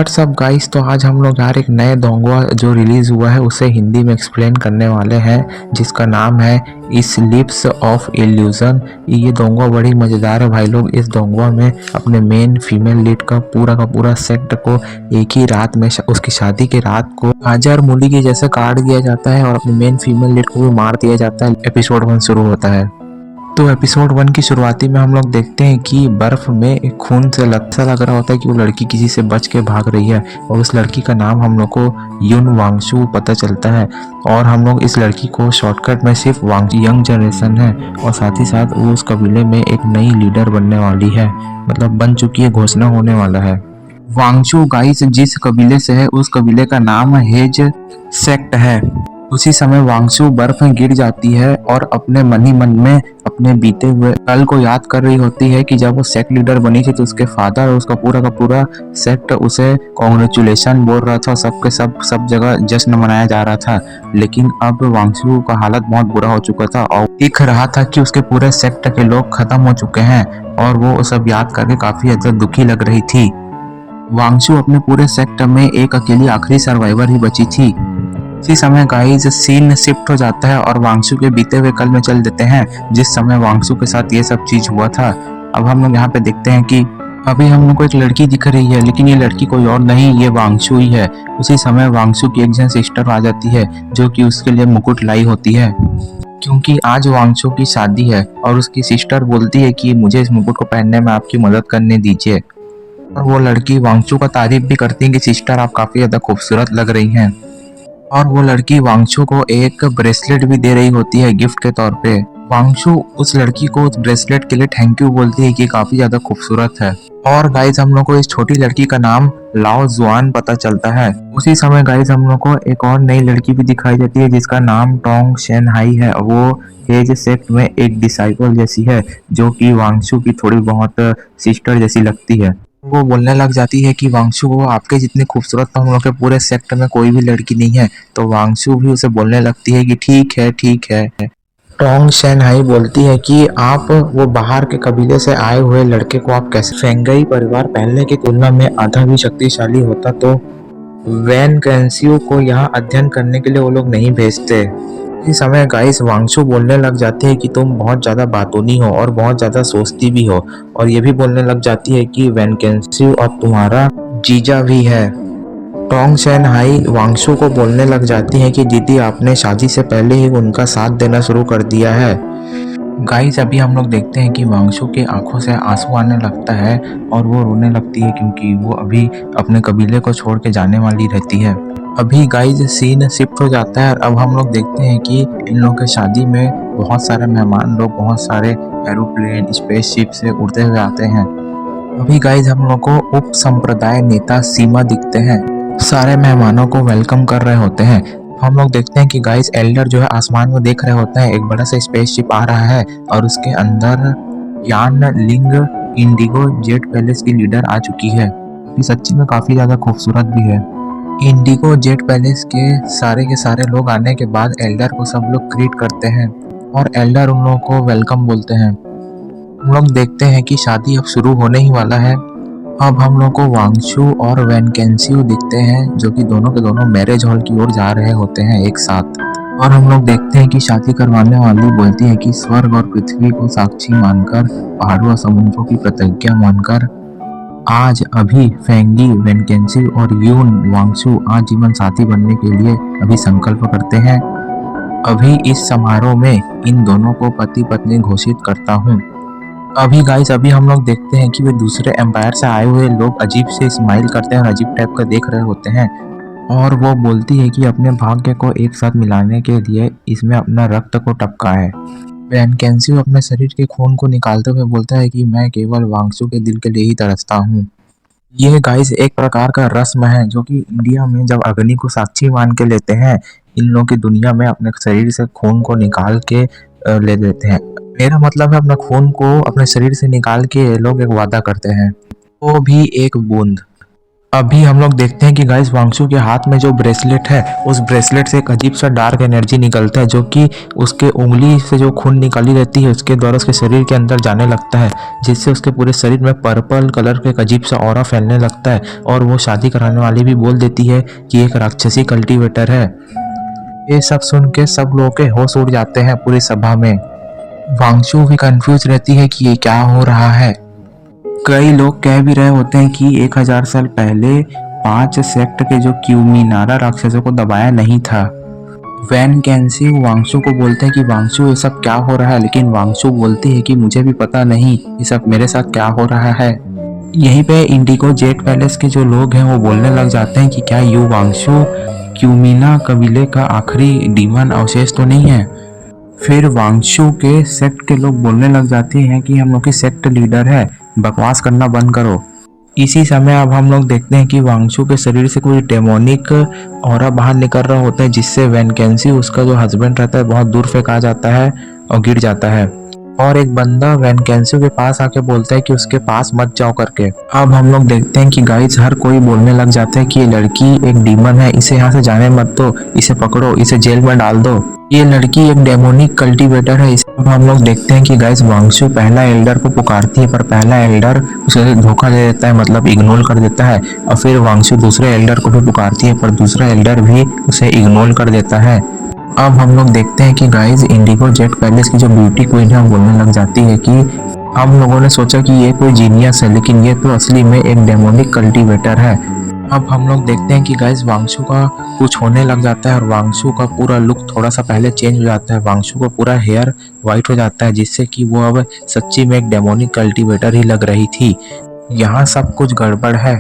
What's up guys. तो आज हम लोग यार एक नए दोंगवा जो रिलीज हुआ है उसे हिंदी में एक्सप्लेन करने वाले हैं, जिसका नाम है स्लिप्स ऑफ इल्यूजन। ये दोंगवा बड़ी मजेदार है भाई लोग। इस दोंगवा में अपने मेन फीमेल लीड का पूरा सेक्ट को एक ही रात में उसकी शादी की रात को हाजर मूली के जैसे काट दिया जाता है और अपनी मेन फीमेल लीड को भी मार दिया जाता है। एपिसोड 1 शुरू होता है। तो एपिसोड 1 की शुरुआती में हम लोग देखते हैं कि बर्फ में एक खून से लथपथ लग रहा होता है कि वो लड़की किसी से बच के भाग रही है और उस लड़की का नाम हम लोग को युन वांगशु पता चलता है। और हम लोग इस लड़की को शॉर्टकट में सिर्फ वांगशु यंग जनरेशन है और साथ ही साथ वो उस कबीले में एक नई लीडर बनने वाली है, मतलब बन चुकी है, घोषणा होने वाला है। वांगशु गाइस जिस कबीले से है उस कबीले का नाम हेज सेक्ट है। उसी समय वांगशु बर्फ में गिर जाती है और अपने मन ही मन में अपने बीते हुए कल को याद कर रही होती है कि जब वो सेक्ट लीडर बनी थी तो उसके फादर और उसका पूरा का पूरा सेक्ट उसे कॉन्ग्रेचुलेशन बोल रहा था, सब जगह जश्न मनाया जा रहा था। लेकिन अब वांगशु का हालत बहुत बुरा हो चुका था और दिख रहा था कि उसके पूरे सेक्ट के लोग खत्म हो चुके हैं और वो सब याद करके काफी ज्यादा दुखी लग रही थी। वांगशु अपने पूरे सेक्ट में एक अकेली आखिरी सर्वाइवर ही बची थी। इसी समय गाइस सीन शिफ्ट हो जाता है और वांगशु के बीते हुए कल में चल देते हैं, जिस समय वांगशु के साथ ये सब चीज हुआ था। अब हम लोग यहाँ पे देखते हैं कि अभी हम लोग को एक लड़की दिख रही है, लेकिन ये लड़की कोई और नहीं, ये वांगशु ही है। उसी समय वांगशु की एक जन सिस्टर आ जाती है जो कि उसके लिए मुकुट लाई होती है, क्योंकि आज वांगशु की शादी है। और उसकी सिस्टर बोलती है कि मुझे इस मुकुट को पहनने में आपकी मदद करने दीजिए। और वो लड़की वांगशु का तारीफ भी करती है कि सिस्टर आप काफी ज्यादा खूबसूरत लग रही हैं। और वो लड़की वांगशु को एक ब्रेसलेट भी दे रही होती है गिफ्ट के तौर पे। वांगशु उस लड़की को उस ब्रेसलेट के लिए थैंक यू बोलती है कि काफी ज्यादा खूबसूरत है। और गाइस हम लोग को इस छोटी लड़की का नाम लाओ जुआन पता चलता है। उसी समय गाइस हम लोग को एक और नई लड़की भी दिखाई देती है जिसका नाम टोंग शेन हाई है। वो हेज सेक्ट में एक डिसाइपल जैसी है जो कि वांगशु की थोड़ी बहुत सिस्टर जैसी लगती है। वो बोलने लग जाती है कि वांगशु वो आपके जितनी खूबसूरत तो हम लोग के पूरे सेक्टर में कोई भी लड़की नहीं है। तो वांगशु भी उसे बोलने लगती है कि ठीक है ठीक है। टोंग शेन हाई बोलती है कि आप वो बाहर के कबीले से आए हुए लड़के को आप कैसे, फेंगई परिवार पहले की तुलना में आधा भी शक्तिशाली होता तो वैन कैंसियो को यहाँ अध्ययन करने के लिए वो लोग नहीं भेजते। इस समय गाइस वांगशु बोलने लग जाती है कि तुम बहुत ज्यादा बातूनी हो और बहुत ज्यादा सोचती भी हो, और ये भी बोलने लग जाती है कि वैनकेंसी और तुम्हारा जीजा भी है। टोंग शेन हाई वांगशु को बोलने लग जाती है कि दीदी आपने शादी से पहले ही उनका साथ देना शुरू कर दिया है। गाइस अभी हम लोग देखते हैं कि वांगशु के आंखों से आंसू आने लगता है और वो रोने लगती है क्योंकि वो अभी अपने कबीले को छोड़ के जाने वाली रहती है। अभी गाइस सीन शिफ्ट हो जाता है और अब हम लोग देखते हैं कि इन लोगों के शादी में बहुत सारे मेहमान लोग बहुत सारे एरोप्लेन स्पेसशिप से उड़ते हुए आते हैं। अभी गाइस हम लोग को उप संप्रदाय नेता सीमा दिखते हैं, सारे मेहमानों को वेलकम कर रहे होते हैं। हम लोग देखते हैं कि गाइस एल्डर जो है आसमान में देख रहे होते हैं, एक बड़ा सा स्पेसशिप आ रहा है और उसके अंदर यान लिंग इंडिगो जेट पैलेस की लीडर आ चुकी है। ये सच्ची में काफी ज्यादा खूबसूरत भी है। इंडिगो जेट पैलेस के सारे लोग आने के बाद एल्डर को सब लोग ग्रीट करते हैं और एल्डर उन लोगों को वेलकम बोलते हैं। हम लोग देखते हैं कि शादी अब शुरू होने ही वाला है। अब हम लोग को वांगशु और वैनकेंसियो दिखते हैं जो कि दोनों के दोनों मैरिज हॉल की ओर जा रहे होते हैं एक साथ। और हम लोग देखते हैं कि शादी करवाने वाली बोलती है कि स्वर्ग और पृथ्वी को साक्षी मानकर, पहाड़ों और समुद्रों की प्रतिज्ञा मानकर आज अभी फेंगी वैनकेंसी और यून वांगशु आज जीवन साथी बनने के लिए अभी संकल्प करते हैं। अभी इस समारोह में इन दोनों को पति पत्नी घोषित करता हूँ। अभी हम लोग देखते हैं कि वे दूसरे एम्पायर से आए हुए लोग अजीब से स्माइल करते हैं और अजीब टाइप का देख रहे होते हैं। और वो बोलती है कि अपने भाग्य को एक साथ मिलाने के लिए इसमें अपना रक्त को टपका है। वैनकेंसी अपने शरीर के खून को निकालते हुए बोलता है कि मैं केवल वांगशु के दिल के लिए ही तरसता हूँ। ये गाइस एक प्रकार का रस्म है जो कि इंडिया में जब अग्नि को साक्षी मान के लेते हैं, इन लोगों की दुनिया में अपने शरीर से खून को निकाल के ले लेते हैं। मेरा मतलब है अपना खून को अपने शरीर से निकाल के ये लोग एक वादा करते हैं, वो भी एक बूंद। अभी हम लोग देखते हैं कि गाइस वांगशु के हाथ में जो ब्रेसलेट है उस ब्रेसलेट से एक अजीब सा डार्क एनर्जी निकलता है जो कि उसके उंगली से जो खून निकाली रहती है उसके द्वारा उसके शरीर के अंदर जाने लगता है, जिससे उसके पूरे शरीर में पर्पल कलर का एक अजीब सा ऑरा फैलने लगता है और वो शादी कराने वाली भी बोल देती है कि एक राक्षसी कल्टीवेटर है। ये सब सुन के सब लोगों के होश उड़ जाते हैं पूरी सभा में। वांगशु भी कंफ्यूज रहती है कि ये क्या हो रहा है। कई लोग कह भी रहे होते हैं कि 1000 साल पहले 5 सेक्ट के जो क्यूमिनारा राक्षसों को दबाया नहीं था। वैन कैंसी वांगशु को बोलते हैं कि वांगशु ये सब क्या हो रहा है, लेकिन वांगशु बोलती है कि मुझे भी पता नहीं ये सब मेरे साथ क्या हो रहा है। यहीं पे इंडिगो जेट पैलेस के जो लोग हैं वो बोलने लग जाते हैं कि क्या यू वांगशु क्यूमिना कबीले का आखिरी डीमन अवशेष तो नहीं है। फिर वांगशु के सेक्ट के लोग बोलने लग जाते हैं कि हम लोग की सेक्ट लीडर है, बकवास करना बंद करो। इसी समय अब हम लोग देखते हैं कि वांगशु के शरीर से कोई डेमोनिक ऑरा बाहर निकल रहा होता है, जिससे वैनकेंसी उसका जो हस्बैंड रहता है बहुत दूर फेंका जाता है और गिर जाता है। और एक बंदा वैनकेंसी के पास आके बोलता है कि उसके पास मत जाओ करके। अब हम लोग देखते हैं कि गाइस हर कोई बोलने लग जाता है कि ये लड़की एक डीमन है, इसे यहाँ से जाने मत दो, इसे पकड़ो, इसे जेल में डाल दो, ये लड़की एक डेमोनिक कल्टीवेटर है। अब हम लोग देखते हैं कि गाइस वांगशु पहला एल्डर को पुकारती है, पर पहला एल्डर उसे धोखा दे देता है, मतलब इग्नोर कर देता है। और फिर वांगशु दूसरे एल्डर को भी पुकारती है, पर दूसरा एल्डर भी उसे इग्नोर कर देता है। अब हम लोग देखते हैं कि गाइस इंडिगो जेट पैलेस की जो ब्यूटी क्वीन है वो बोलने लग जाती है कि हम लोगों ने सोचा कि ये कोई जीनियस है, लेकिन ये तो असली में एक डेमोनिक कल्टीवेटर है। अब हम लोग देखते हैं कि गाइस वांगशु का कुछ होने लग जाता है और वांगशु का पूरा लुक थोड़ा सा पहले चेंज हो जाता है। वांगशु का पूरा हेयर वाइट हो जाता है, जिससे कि वो अब सच्ची में एक डेमोनिक कल्टीवेटर ही लग रही थी। यहाँ सब कुछ गड़बड़ है।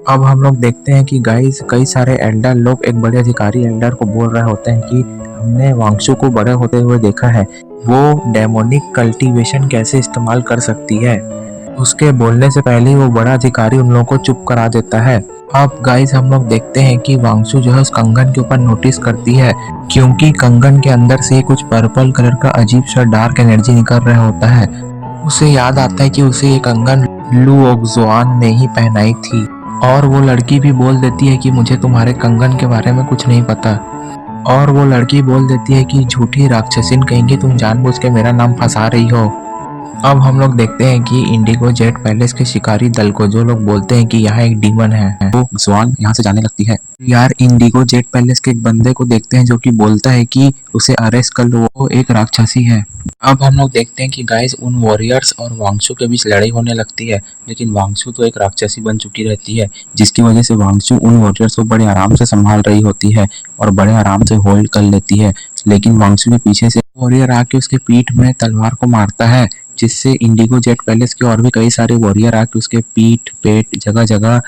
अब हम लोग देखते हैं कि गाइस कई सारे एल्डर लोग एक बड़े अधिकारी एल्डर को बोल रहे होते हैं कि हमने वांगशु को बड़े होते हुए देखा है, वो डेमोनिक कल्टीवेशन कैसे इस्तेमाल कर सकती है। उसके बोलने से पहले ही वो बड़ा अधिकारी उन लोगों को चुप करा देता है। अब गाइस हम लोग देखते हैं कि वांगशु जो है उस कंगन के ऊपर नोटिस करती है, क्योंकि कंगन के अंदर से कुछ पर्पल कलर का अजीब सा डार्क एनर्जी निकल रहा होता है। उसे याद आता है कि उसे ये कंगन लू ओक्सुआन ने ही पहनाई थी, और वो लड़की भी बोल देती है कि मुझे तुम्हारे कंगन के बारे में कुछ नहीं पता। और वो लड़की बोल देती है कि झूठी राक्षसिन कहेंगे, तुम जानबूझ के मेरा नाम फंसा रही हो। अब हम लोग देखते हैं कि इंडिगो जेट पैलेस के शिकारी दल को जो लोग बोलते हैं कि यहाँ एक डीमन है, वो स्वान यहाँ से जाने लगती है। यार इंडिगो जेट पैलेस के एक बंदे को देखते हैं जो कि बोलता है कि उसे अरेस्ट कर लो, वो एक राक्षसी है। अब हम लोग देखते हैं कि गाइस उन वॉरियर्स और वांगशु के बीच लड़ाई होने लगती है, लेकिन वांगशु तो एक राक्षसी बन चुकी रहती है, जिसकी वजह से वांगशु उन वॉरियर्स को बड़े आराम से संभाल रही होती है और बड़े आराम से होल्ड कर लेती है। लेकिन वांगशु के पीछे से वॉरियर आके उसके पीठ में तलवार को मारता है, जिससे इंडिगो जेट पैलेस के और भी कई सारे वॉरियर आके उसके पीठ पेट जगह जगह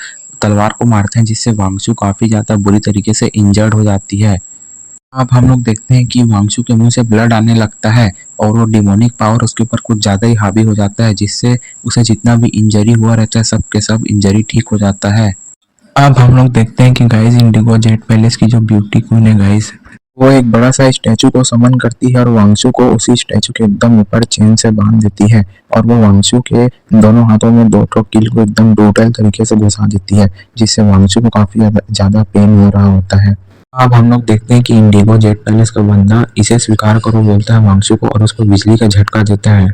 तलवार को मारते हैं, जिससे वांगशु काफी ज्यादा बुरी तरीके से इंजर्ड हो जाती है। अब हम लोग देखते हैं कि वांगशु के मुंह से ब्लड आने लगता है और वो डिमोनिक पावर उसके ऊपर कुछ ज्यादा ही हावी हो जाता है, जिससे उसे जितना भी इंजरी हुआ रहता है सब के सब इंजरी ठीक हो जाता है। अब हम लोग देखते हैं कि गाइस इंडिगो जेट पैलेस की जो ब्यूटी क्वीन है गाइस, वो एक बड़ा सा स्टैचू को समन करती है और वांगशु को उसी स्टैचू के एकदम ऊपर चेन से बांध देती है, और वो वांगशु के दोनों हाथों में दो किल को एकदम ब्रूटल तरीके से घुसा देती है, जिससे वांगशु को काफी ज्यादा पेन हो रहा होता है। अब हम लोग देखते हैं कि इंडिगो जेट पैलेस का बंदा इसे स्वीकार करो बोलता है वांगशु को और उसको बिजली का झटका देता है।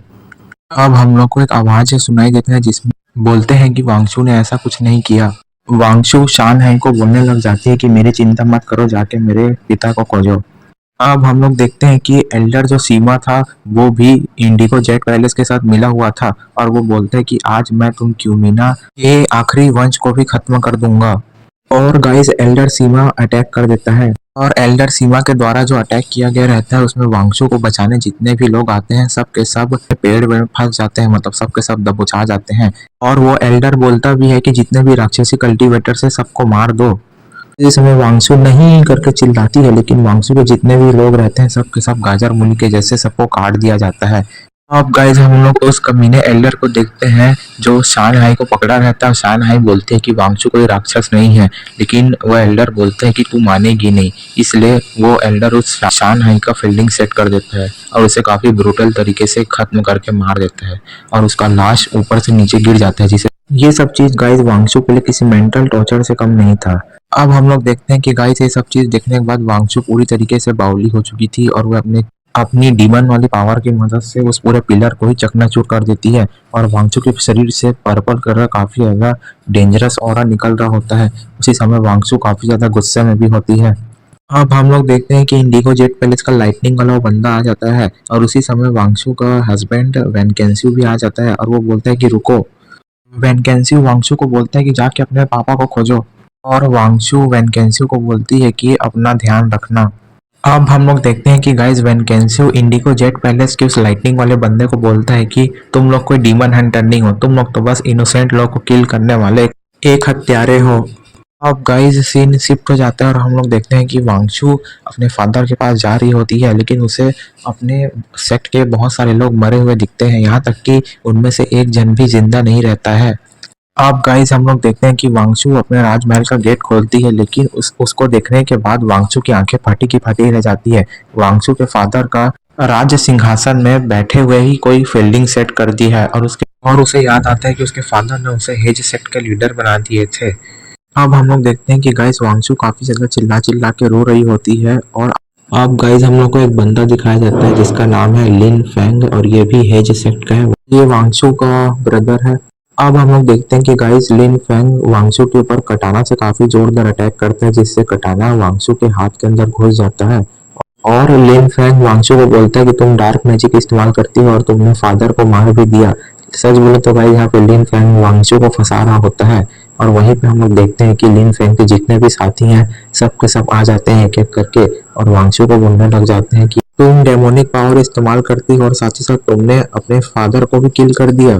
अब हम लोग को एक आवाज सुनाई देता है जिसमें बोलते हैं कि वांगशु ने ऐसा कुछ नहीं किया। वांगशु शान है को बोलने लग जाती है कि मेरी चिंता मत करो, जाके मेरे पिता को खोजो। अब हम लोग देखते हैं कि एल्डर जो सीमा था वो भी इंडिगो जेट पैलेस के साथ मिला हुआ था, और वो बोलते हैं कि आज मैं तुम क्यूमिना के आखिरी वंश को भी खत्म कर दूंगा। और गाइस एल्डर सीमा अटैक कर देता है, और एल्डर सीमा के द्वारा जो अटैक किया गया रहता है उसमें वांगशु को बचाने जितने भी लोग आते हैं सब के सब पेड़ में फंस जाते हैं, मतलब सब के सब दबोचा जाते हैं। और वो एल्डर बोलता भी है कि जितने भी राक्षसी कल्टीवेटर से सबको मार दो। इस समय वांगशु नहीं करके चिल्लाती है, लेकिन वांगशु के जितने भी लोग रहते हैं सब के सब गाजर मूली के जैसे सबको काट दिया जाता है। अब गाइस हम लोग उस कमीने एल्डर को देखते हैं जो शान हाई को पकड़ा रहता है। शान हाई बोलते हैं कि वांगचू कोई राक्षस नहीं है, लेकिन वह एल्डर बोलते हैं कि तू मानेगी नहीं। इसलिए वो एल्डर उस शान हाई का फील्डिंग सेट कर देता है और उसे काफी ब्रूटल तरीके से खत्म करके मार देता है और उसका लाश ऊपर से नीचे गिर जाता है। जिसे ये सब चीज गाइस वांगचू के लिए किसी मेंटल टॉर्चर से कम नहीं था। अब हम लोग देखते हैं कि गाइस ये सब चीज देखने के बाद वांगचू पूरी तरीके से बावली हो चुकी थी और वह अपने अपनी डीमन वाली पावर की मदद से उस पूरे पिलर को ही चकनाचूर कर देती है और वांगचू के शरीर से पर्पल कलर काफी ज्यादा डेंजरस ऑरा निकल रहा होता है। उसी समय वांगचू काफी ज्यादा गुस्से में भी होती है। अब हम लोग देखते हैं कि इंडिगो जेट पैलेस का लाइटनिंग वाला वो बंदा आ जाता है और उसी समय वांगचू का हस्बैंड वैनकेंसियो भी आ जाता है और वो बोलता है कि रुको। वैनकेंसियो वांगचू को बोलता है कि जाके अपने पापा को खोजो और वांगचू वैनकेंसियो को बोलती है कि अपना ध्यान रखना। अब हम लोग देखते हैं कि गाइस वैनकेंसियो इंडिगो जेट पैलेस के उस लाइटनिंग वाले बंदे को बोलता है कि तुम लोग कोई डीमन हंटर नहीं हो, तुम लोग तो बस इनोसेंट लोग को किल करने वाले एक हत्यारे हो। अब गाइस सीन शिफ्ट हो जाता है और हम लोग देखते हैं कि वांगचू अपने फादर के पास जा रही होती है, लेकिन उसे अपने सेक्ट के बहुत सारे लोग मरे हुए दिखते हैं, यहाँ तक कि उनमें से एक जन भी जिंदा नहीं रहता है। अब गाइस हम लोग देखते हैं कि वांगचू अपने राजमहल का गेट खोलती है, लेकिन उसको देखने के बाद वांगचू की आंखें फटी की फटी रह जाती है। वांगचू के फादर का राज सिंहासन में बैठे हुए ही कोई फील्डिंग सेट कर दी है और उसे याद आता है कि उसके फादर ने उसे हेज सेक्ट के लीडर बना दिए थे। अब हम लोग देखते हैं कि गाइस वांगचू काफी ज्यादा चिल्ला चिल्ला के रो रही होती है और अब गाइस हम लोग को एक बंदा दिखाया जाता है जिसका नाम है लिन फेंग और ये भी हेज सेक्ट का है। ये वांगचू का ब्रदर है। अब हम लोग देखते हैं कि गाइस लिन फेंग वांगचू के ऊपर कटाना से काफी जोरदार अटैक करता है, जिससे कटाना वांगचू के हाथ के अंदर घुस जाता है और लिन फेंग वांगचू को बोलता है कि तुम डार्क मैजिक इस्तेमाल करती हो और तुमने फादर को मार भी दिया। सच बोले तो भाई यहाँ पे लिन फेंग वांगचू को फंसा रहा होता है और वहीं पे हम लोग देखते हैं कि लिन फेंग के जितने भी साथी हैं सब के सब आ जाते हैं एक एक करके और वांगचू को बोलने लग जाते हैं कि तुम डेमोनिक पावर इस्तेमाल करती हो और साथ ही साथ तुमने अपने फादर को भी किल कर दिया,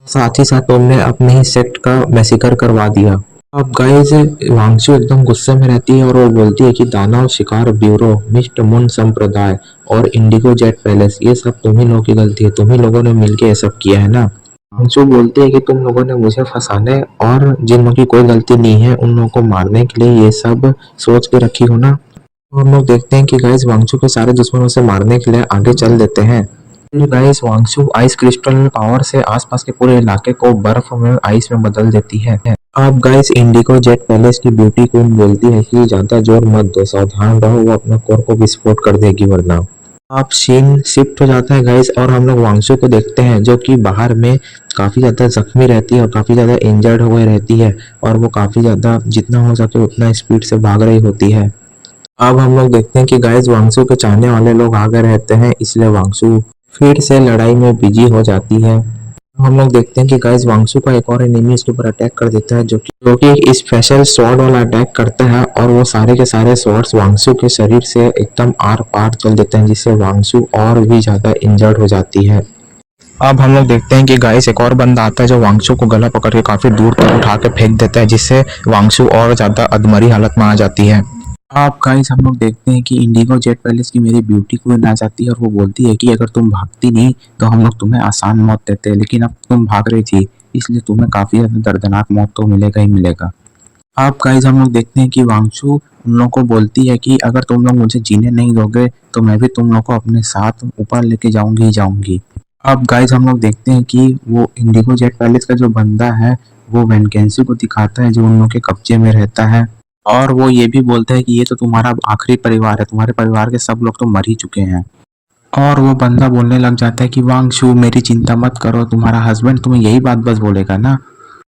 साथ ही साथ तुमने अपने ही सेक्ट का मैसेकर करवा दिया। अब गाइस वांगचू एकदम गुस्से में रहती है और वो बोलती है कि दानव शिकार ब्यूरो, मिस्टर मुन संप्रदाय और इंडिगो जेट पैलेस ये सब तुम ही लोगों की गलती है, तुम ही लोगों ने मिलके ये सब किया है ना। वांगचू बोलती है कि तुम लोगों ने मुझे फंसाने और जिन लोगों की कोई गलती नहीं है उन लोगों को मारने के लिए ये सब सोच के रखी हो ना। तो हम लोग देखते हैं कि गाइस वांगचू के सारे दुश्मनों से मारने के लिए आगे चल देते हैं। फिर guys Wangchu ice crystal power से आसपास के पूरे इलाके को बर्फ में आइस में बदल देती है। अब गाइस इंडिगो जेट पैलेस की ब्यूटी क्वीन बोलती है कि ज्यादा जोर मत दो, सावधान रहो, वो अपना कोर को विस्फोट कर देगी वरना। अब सीन शिफ्ट हो जाता है गाइस और हम लोग वांगचू को देखते हैं जो कि बाहर में काफी ज्यादा जख्मी रहती है और काफी ज्यादा इंजर्ड हुए रहती है और वो काफी ज्यादा जितना हो सके उतना स्पीड से भाग रही होती है। अब हम लोग देखते हैं कि गाइस वांगचू के चाहने वाले लोग आ गए रहते हैं, इसलिए वांगचू फिर से लड़ाई में बिजी हो जाती है। हम लोग देखते हैं कि गाइस वांगचू का एक और एनिमी इसके ऊपर अटैक कर देता है जो कि एक स्पेशल स्वॉर्ड वाला अटैक करता है और वो सारे के सारे स्वॉर्ड्स वांगचू के शरीर से एकदम आर पार चल देते हैं, जिससे वांगचू और भी ज्यादा इंजर्ड हो जाती है। अब हम लोग देखते हैं कि गाइस एक और बंदा आता है जो वांगचू को गला पकड़ के काफी दूर तक उठा के फेंक देता है, जिससे वांगचू और ज्यादा अधमरी हालत में आ जाती है। आप गाइस हम लोग देखते हैं कि इंडिगो जेट पैलेस की मेरी ब्यूटी क्वीन आ जाती है और वो बोलती है कि अगर तुम भागती नहीं तो हम लोग तुम्हें आसान मौत देते हैं, लेकिन अब तुम भाग रही थी इसलिए तुम्हें काफी ज्यादा दर्दनाक मौत तो मिलेगा ही मिलेगा। आप गाइस हम लोग देखते हैं कि वांगचू उन लोगों को बोलती है कि अगर तुम लोग मुझे जीने नहीं दोगे तो मैं भी तुम लोग को अपने साथ ऊपर लेके जाऊंगी ही जाऊंगी। अब गाइस हम लोग देखते हैं कि वो इंडिगो जेट पैलेस का जो बंदा है वो वैनकेंसी को दिखाता है जो उन लोगों के कब्जे में रहता है और वो ये भी बोलता है कि ये तो तुम्हारा आखिरी परिवार है, तुम्हारे परिवार के सब लोग तो मर ही चुके हैं। और वो बंदा बोलने लग जाता है कि वांगचू मेरी चिंता मत करो, तुम्हारा हस्बैंड तुम्हें यही बात बस बोलेगा ना।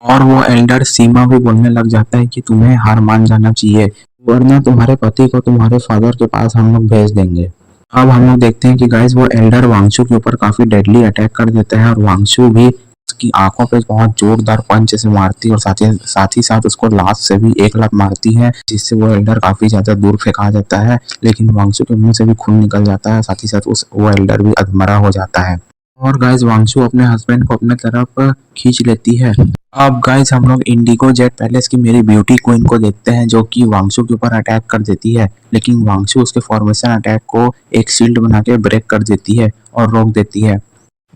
और वो एल्डर सीमा भी बोलने लग जाता है कि तुम्हें हार मान जाना चाहिए वरना तुम्हारे पति को तुम्हारे फादर के पास हम लोग भेज देंगे। अब हम लोग देखते हैं कि गाइस वो एल्डर वांगचू के ऊपर काफी डेडली अटैक कर देता है और वांगचू भी उसकी आंखों पे बहुत जोरदार पंच से मारती है और साथ ही साथ उसको लात से भी एक लात मारती है, जिससे वो एल्डर काफी ज्यादा दूर फेंका जाता है, लेकिन वांगचू के मुंह से भी खून निकल जाता है, साथ ही साथ वो एल्डर भी अधमरा हो जाता है और गाइस वांगचू अपने हस्बैंड को अपने तरफ खींच लेती है। अब गाइस हम लोग इंडिगो जेट पैलेस की मेरी ब्यूटी क्वीन को देखते हैं जो कि वांगचू के ऊपर अटैक कर देती है, लेकिन वांगचू उसके फॉर्मेशन अटैक को एक शील्ड बना के ब्रेक कर देती है और रोक देती है।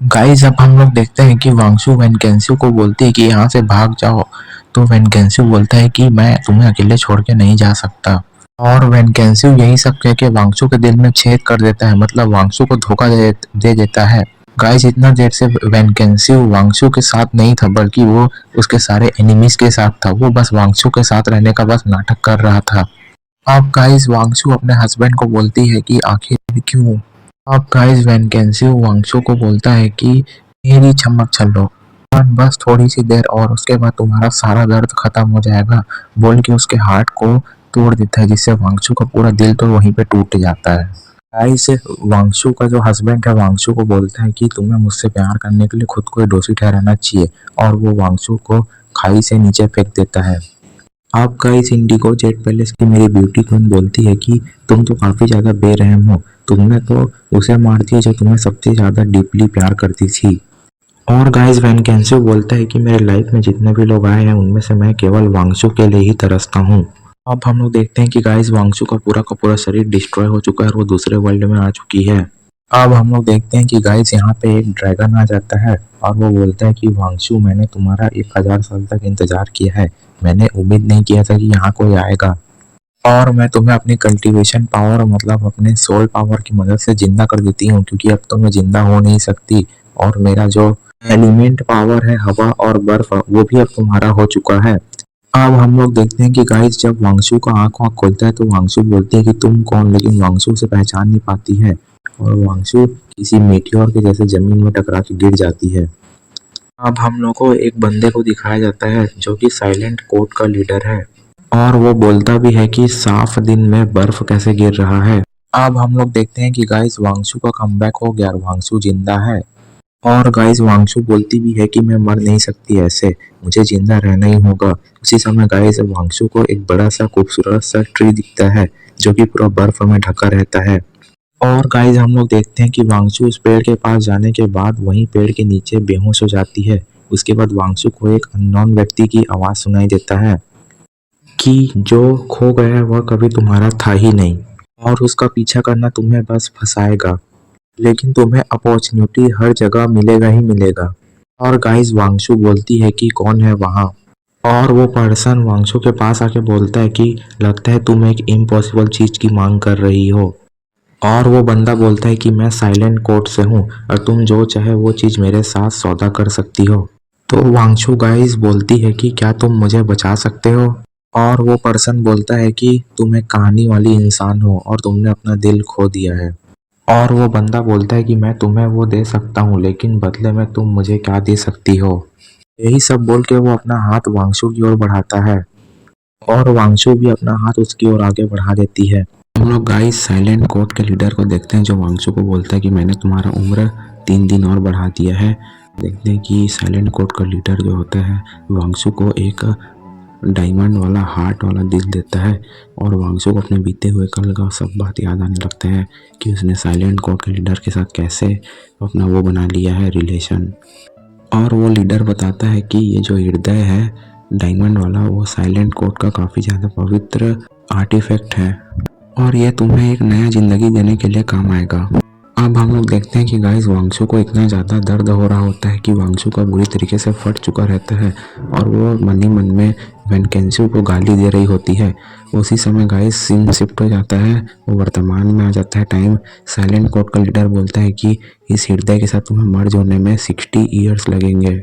गाइस अब हम लोग देखते हैं कि वांगशु वैनकेंसियो को बोलती है कि यहाँ से भाग जाओ। तो वैनकेंसियो बोलता है कि मैं तुम्हें अकेले छोड़ के नहीं जा सकता। और वैनकेंसियो यही सब कह के वांगशु के दिल में छेद कर देता है, मतलब वांगशु को धोखा दे देता है। गाइस इतना देर से वैनकेंसियो वांगशु के साथ नहीं था, बल्कि वो उसके सारे एनिमीज के साथ था। वो बस वांगशु के साथ रहने का बस नाटक कर रहा था। अब गाइस वांगशु अपने हस्बैंड को बोलती है कि आखिर क्यों। अब गाइस वैनकेंसियो वांगशु को बोलता है कि मेरी चमक छल्लो, और बस थोड़ी सी देर और उसके बाद तुम्हारा सारा दर्द खत्म हो जाएगा, बोल के उसके हार्ट को तोड़ देता है, जिससे वांगशु का पूरा दिल तो वहीं पे टूट जाता है। गाइस वांगशु का जो हस्बैंड है वांगशु को बोलता है कि तुम्हें मुझसे प्यार करने के लिए खुद को ही दोषी ठहराना चाहिए, और वो वांगशु को खाई से नीचे फेंक देता है। आप गाइस इंडिगो जेट पैलेस की मेरी ब्यूटी क्वीन बोलती है कि तुम तो काफ़ी ज़्यादा बेरहम हो, तुमने तो उसे मार दिया जो तुम्हें सबसे ज़्यादा डीपली प्यार करती थी। और गाइस वैनकेंसियो बोलता है कि मेरे लाइफ में जितने भी लोग आए हैं उनमें से मैं केवल वांगशु के लिए ही तरसता हूँ। अब हम लोग देखते हैं कि गाइस वांगशु का पूरा शरीर डिस्ट्रॉय हो चुका है और वो दूसरे वर्ल्ड में आ चुकी है। अब हम लोग देखते हैं कि गाइस यहाँ पे एक ड्रैगन आ जाता है और वो बोलता है कि वांगशु मैंने तुम्हारा 1000 साल तक इंतजार किया है, मैंने उम्मीद नहीं किया था कि यहाँ कोई आएगा, और मैं तुम्हें अपनी कल्टीवेशन पावर मतलब अपने सोल पावर की मदद से जिंदा कर देती हूँ, क्योंकि अब तो मैं जिंदा हो नहीं सकती, और मेरा जो एलिमेंट पावर है हवा और बर्फ वो भी अब तुम्हारा हो चुका है। अब हम लोग देखते हैं कि गाइस जब वांगशु का आँख वाँख खोलता है तो वांगशु बोलती है कि तुम कौन, लेकिन वांगशु उसे पहचान नहीं पाती है, और वांगशु किसी मीटियोर के जैसे जमीन में टकरा के गिर जाती है। अब हम लोग को एक बंदे को दिखाया जाता है जो कि साइलेंट कोर्ट का लीडर है, और वो बोलता भी है कि साफ दिन में बर्फ कैसे गिर रहा है। अब हम लोग देखते हैं कि गाइस वांगशु का कमबैक हो गया और वांगशु जिंदा है, और गाइस वांगशु बोलती भी है कि मैं मर नहीं सकती ऐसे, मुझे जिंदा रहना ही होगा। उसी समय गाइस वांगशु को एक बड़ा सा खूबसूरत सा ट्री दिखता है जो कि पूरा बर्फ में ढका रहता है। और गाइस हम लोग देखते हैं कि वांगशु उस पेड़ के पास जाने के बाद वहीं पेड़ के नीचे बेहोश हो जाती है। उसके बाद वांगशु को एक अननोन व्यक्ति की आवाज सुनाई देता है कि जो खो गया है वह कभी तुम्हारा था ही नहीं, और उसका पीछा करना तुम्हें बस फंसाएगा, लेकिन तुम्हें अपॉर्चुनिटी हर जगह मिलेगा ही मिलेगा। और गाइस वांगशु बोलती है कि कौन है वहाँ, और वो पर्सन वांगशु के पास आके बोलता है कि लगता है तुम एक इम्पॉसिबल चीज की मांग कर रही हो, और वो बंदा बोलता है कि मैं साइलेंट कोर्ट से हूँ और तुम जो चाहे वो चीज़ मेरे साथ सौदा कर सकती हो। तो वांगशु गाइस बोलती है कि क्या तुम मुझे बचा सकते हो, और वो पर्सन बोलता है कि तुम एक कहानी वाली इंसान हो और तुमने अपना दिल खो दिया है, और वो बंदा बोलता है कि मैं तुम्हें वो दे सकता हूँ, लेकिन बदले में तुम मुझे क्या दे सकती हो। यही सब बोल के वो अपना हाथ वांगशु की ओर बढ़ाता है, और वांगशु भी अपना हाथ उसकी ओर आगे बढ़ा देती है। हम लोग गाइस साइलेंट कोर्ट के लीडर को देखते हैं जो वांगशु को बोलता है कि मैंने तुम्हारा उम्र 3 दिन और बढ़ा दिया है। देखते हैं कि साइलेंट कोर्ट का लीडर जो होता है वांगशु को एक डायमंड वाला हार्ट वाला दिल देता है, और वांगशु को अपने बीते हुए कल का सब बात याद आने लगता है कि उसने साइलेंट कोर्ट के लीडर के साथ कैसे अपना वो बना लिया है रिलेशन। और वो लीडर बताता है कि ये जो हृदय है डायमंड वाला वो साइलेंट कोर्ट का काफ़ी ज़्यादा पवित्र आर्टिफैक्ट है, और ये तुम्हें एक नया ज़िंदगी देने के लिए काम आएगा। अब हम लोग देखते हैं कि गाइस वांगशु को इतना ज़्यादा दर्द हो रहा होता है कि वांगशु का बुरी तरीके से फट चुका रहता है, और वो मन ही मन में वैनकेंसियो को गाली दे रही होती है। उसी समय गाइस सीन शिफ्ट हो जाता है, वो वर्तमान में आ जाता है टाइम। साइलेंट कोर्ट का लीडर बोलता है कि इस हृदय के साथ तुम्हें मर्ज होने में 60 ईयर्स लगेंगे,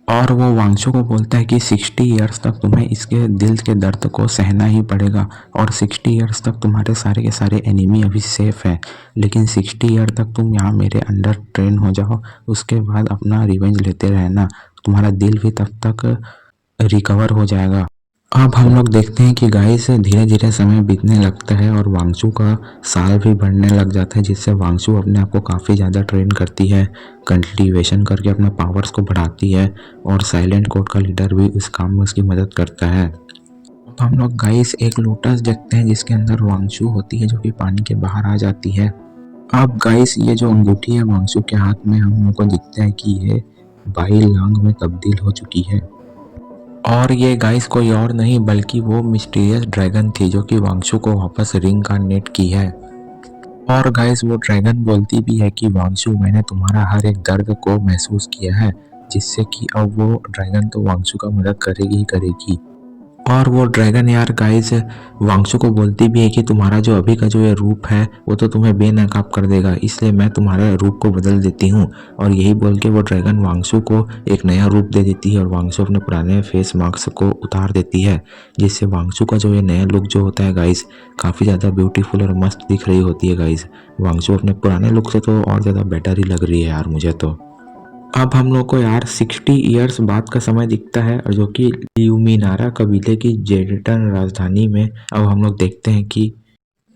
और वो वांगशु को बोलता है कि 60 ईयर्स तक तुम्हें इसके दिल के दर्द को सहना ही पड़ेगा, और 60 ईयर्स तक तुम्हारे सारे के सारे एनिमी अभी सेफ है, लेकिन 60 ईयर तक तुम यहाँ मेरे अंडर ट्रेन हो जाओ, उसके बाद अपना रिवेंज लेते रहना, तुम्हारा दिल भी तब तक रिकवर हो जाएगा। अब हम लोग देखते हैं कि गाइस धीरे धीरे समय बीतने लगता है और वांगशु का साल भी बढ़ने लग जाता है, जिससे वांगशु अपने आप को काफ़ी ज़्यादा ट्रेन करती है, कल्टीवेशन करके अपने पावर्स को बढ़ाती है, और साइलेंट कोर्ट का लीडर भी इस काम में उसकी मदद करता है। अब हम लोग गाइस एक लोटस देखते हैं जिसके अंदर वांगशु होती है जो कि पानी के बाहर आ जाती है। अब गाइस ये जो अंगूठी है वांगशु के हाथ में हम लोग को दिखता है कि ये बाई लांग में तब्दील हो चुकी है, और ये गाइस कोई और नहीं बल्कि वो मिस्टीरियस ड्रैगन थी जो कि वांगशु को वापस रिंकार्नेट की है। और गाइस वो ड्रैगन बोलती भी है कि वांगशु मैंने तुम्हारा हर एक दर्द को महसूस किया है, जिससे कि अब वो ड्रैगन तो वांगशु का मदद करेगी ही करेगी। और वो ड्रैगन यार गाइस वांगशु को बोलती भी है कि तुम्हारा जो अभी का जो ये रूप है वो तो तुम्हें बेनकाब कर देगा, इसलिए मैं तुम्हारे रूप को बदल देती हूँ। और यही बोल के वो ड्रैगन वांगशु को एक नया रूप दे देती है और वांगशु अपने पुराने फेस मास्क को उतार देती है, जिससे वांगशु का जो ये नया लुक जो होता है गाइस काफ़ी ज़्यादा ब्यूटीफुल और मस्त दिख रही होती है गाइस। वांगशु अपने पुराने लुक से तो और ज़्यादा बेटर ही लग रही है यार मुझे तो। अब हम लोग को यार 60 इयर्स बाद का समय दिखता है और जो कि ल्यूमिनारा कबीले की जेरेटन राजधानी में अब हम लोग देखते हैं कि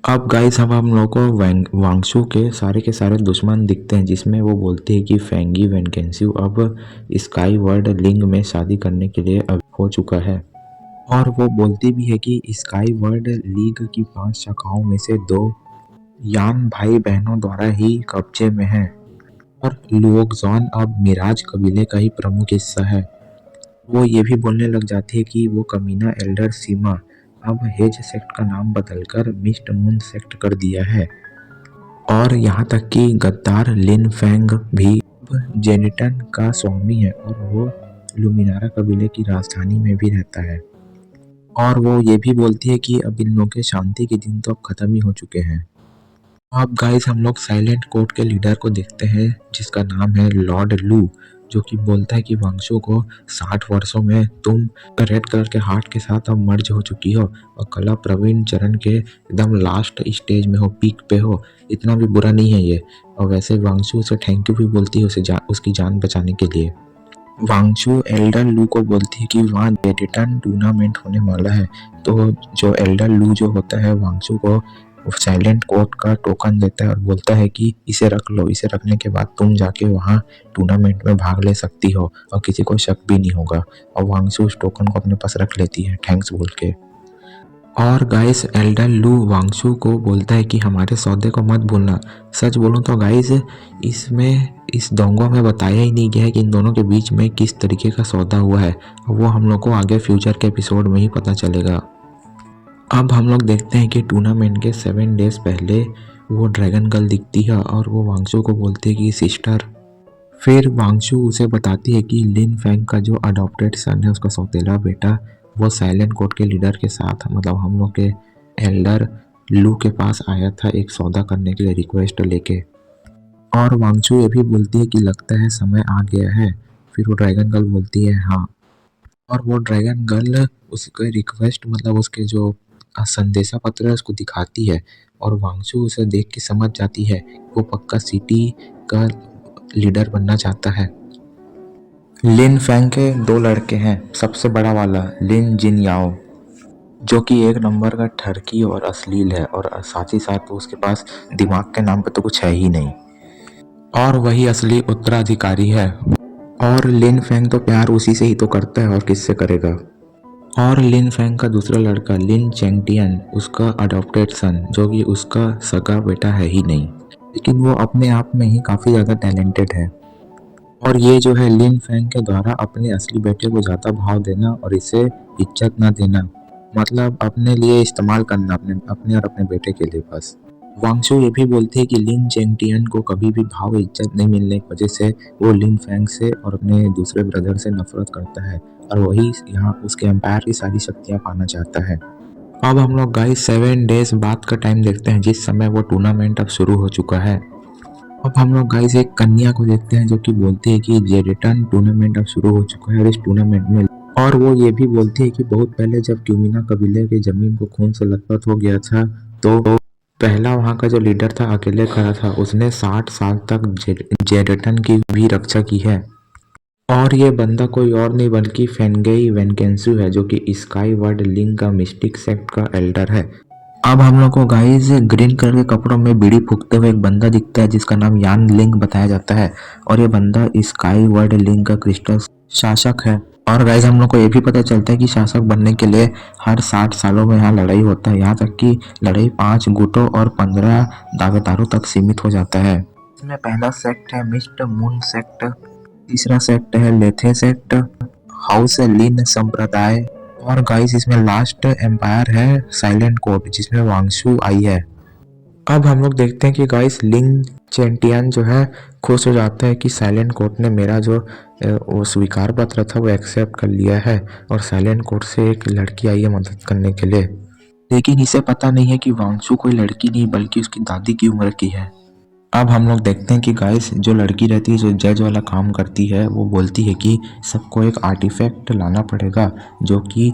अब गाइस अब हम लोग को वांगशु के सारे दुश्मन दिखते हैं, जिसमें वो बोलते हैं कि फेंगी वेनकेंस्यू अब स्काई वर्ल्ड लिंग में शादी करने के लिए अब हो चुका है। और वो बोलती भी है कि स्काई वर्ल्ड लीग की 5 शाखाओं में से 2 यान भाई बहनों द्वारा ही कब्जे में है और लुओक्सॉन अब मिराज कबीले का ही प्रमुख हिस्सा है। वो ये भी बोलने लग जाती है कि वो कमीना एल्डर सीमा अब हेज सेक्ट का नाम बदलकर मिस्ट मून सेक्ट कर दिया है। और यहाँ तक कि गद्दार लिन फेंग भी अब जेनिटन का स्वामी है और वो लुमिनारा कबीले की राजधानी में भी रहता है। और वो ये भी बोलती है कि अब इन लोगों के शांति के दिन तो अब खत्म ही हो चुके हैं। अब गाइस हम लोग साइलेंट कोर्ट के लीडर को देखते हैं, जिसका नाम है लॉर्ड लू, जो कि बोलता है कि वांगशु को 60 वर्षों में तुम रेड कलर के हार्ट के साथ अब मर्ज हो चुकी हो और कला प्रवीण चरण के एकदम लास्ट स्टेज में हो, पीक पे हो। इतना भी बुरा नहीं है ये। और वैसे वांगशु उसे थैंक यू भी बोलती है उसकी जान बचाने के लिए। वांगशु एल्डर लू को बोलती है कि वहाँ जेडिटन टूर्नामेंट होने वाला है, तो जो एल्डर लू जो होता है वांगशु को साइलेंट कोर्ट का टोकन देता है और बोलता है कि इसे रख लो, इसे रखने के बाद तुम जाके वहाँ टूर्नामेंट में भाग ले सकती हो और किसी को शक भी नहीं होगा। और वांगशु उस टोकन को अपने पास रख लेती है थैंक्स बोल के। और गाइस एल्डर लू वांगशु को बोलता है कि हमारे सौदे को मत भूलना। सच बोलूं तो गाइस इस दोंगों में बताया ही नहीं गया है कि इन दोनों के बीच में किस तरीके का सौदा हुआ है, वो हम लोग को आगे फ्यूचर के एपिसोड में ही पता चलेगा। अब हम लोग देखते हैं कि टूर्नामेंट के 7 डेज पहले वो ड्रैगन गर्ल दिखती है और वो वांगशु को बोलती है कि सिस्टर। फिर वांगशु उसे बताती है कि लिन फेंग का जो अडॉप्टेड सन है, उसका सौतेला बेटा, वो साइलेंट कोर्ट के लीडर के साथ मतलब हम लोग के एल्डर लू के पास आया था एक सौदा करने के लिए रिक्वेस्ट लेके। और वांगशु ये भी बोलती है कि लगता है समय आ गया है। फिर वो ड्रैगन गर्ल बोलती है हाँ। और वो ड्रैगन गर्ल उसके रिक्वेस्ट मतलब उसके जो संदेशा पत्र है उसको दिखाती है और वांगशु उसे देख के समझ जाती है वो पक्का सिटी का लीडर बनना चाहता है। लिन फैंग के 2 लड़के हैं, सबसे बड़ा वाला लिन जिन याओ, जो कि एक नंबर का ठरकी और अश्लील है और साथ ही साथ उसके पास दिमाग के नाम पे तो कुछ है ही नहीं और वही असली उत्तराधिकारी है। और लिन फैंग तो प्यार उसी से ही तो करता है और किससे करेगा। और लिन फैंग का दूसरा लड़का लिन चेंगटियन उसका अडॉप्टेड सन, जो कि उसका सगा बेटा है ही नहीं, लेकिन वो अपने आप में ही काफ़ी ज़्यादा टैलेंटेड है। और ये जो है लिन फैंग के द्वारा अपने असली बेटे को ज़्यादा भाव देना और इसे इज्जत ना देना, मतलब अपने लिए इस्तेमाल करना, अपने अपने और अपने बेटे के लिए बस। वांगशु ये भी बोलती है कि लिन चेंगटियन को कभी भी भाव इज्जत नहीं मिलने की वजह से वो लिन फैंग से और अपने दूसरे ब्रदर से नफरत करता है और वही यहाँ उसके एम्पायर की सारी शक्तियाँ पाना चाहता है। अब हम लोग गाइस 7 डेज बाद का टाइम देखते हैं, जिस समय वो टूर्नामेंट अब शुरू हो चुका है। अब हम लोग गाइस एक कन्या को देखते हैं जो कि बोलती है कि जेरेटन टूर्नामेंट अब शुरू हो चुका है और इस टूर्नामेंट में और वो ये भी बोलती है कि बहुत पहले जब क्यूमिना कबीले की जमीन को खून से लथपथ हो गया था, तो पहला वहाँ का जो लीडर था अकेले खड़ा था, उसने 60 साल तक जेरेटन की भी रक्षा की है। और ये बंदा कोई और नहीं बल्कि फेंगई वेनकेंसु है, जो कि स्काई वर्ल्ड लिंग का मिस्टिक सेक्ट का एल्डर है। अब हम लोग को गाइस ग्रीन कलर के कपड़ों में बीड़ी फूकते हुए एक बंदा दिखता है जिसका नाम यान लिंग बताया जाता है और ये बंदा स्काई वर्ल्ड लिंग का क्रिस्टल शासक है। और गाइस हम लोग को ये भी पता चलता है कि शासक बनने के लिए हर 60 सालों में यहाँ लड़ाई होता है, यहाँ तक कि लड़ाई 5 गुटों और 15 दावेदारों तक सीमित हो जाता है। इसमें पहला सेक्ट है मिस्ट मून सेक्ट, तीसरा सेक्ट है लेथे सेक्ट, हाउस लिन संप्रदाय और गाइस इसमें लास्ट एम्पायर है साइलेंट कोर्ट, जिसमें वांगशु आई है। अब हम लोग देखते हैं कि गाइस लिन चेंटियन जो है खुश हो जाता है कि साइलेंट कोर्ट ने मेरा जो वो स्वीकार पत्र था वो एक्सेप्ट कर लिया है और साइलेंट कोर्ट से एक लड़की आई है मदद करने के लिए। लेकिन इसे पता नहीं है कि वांगचू कोई लड़की नहीं बल्कि उसकी दादी की उम्र की है। अब हम लोग देखते हैं कि गाइस जो लड़की रहती है जो जज वाला काम करती है वो बोलती है कि सबको एक आर्टिफैक्ट लाना पड़ेगा जो कि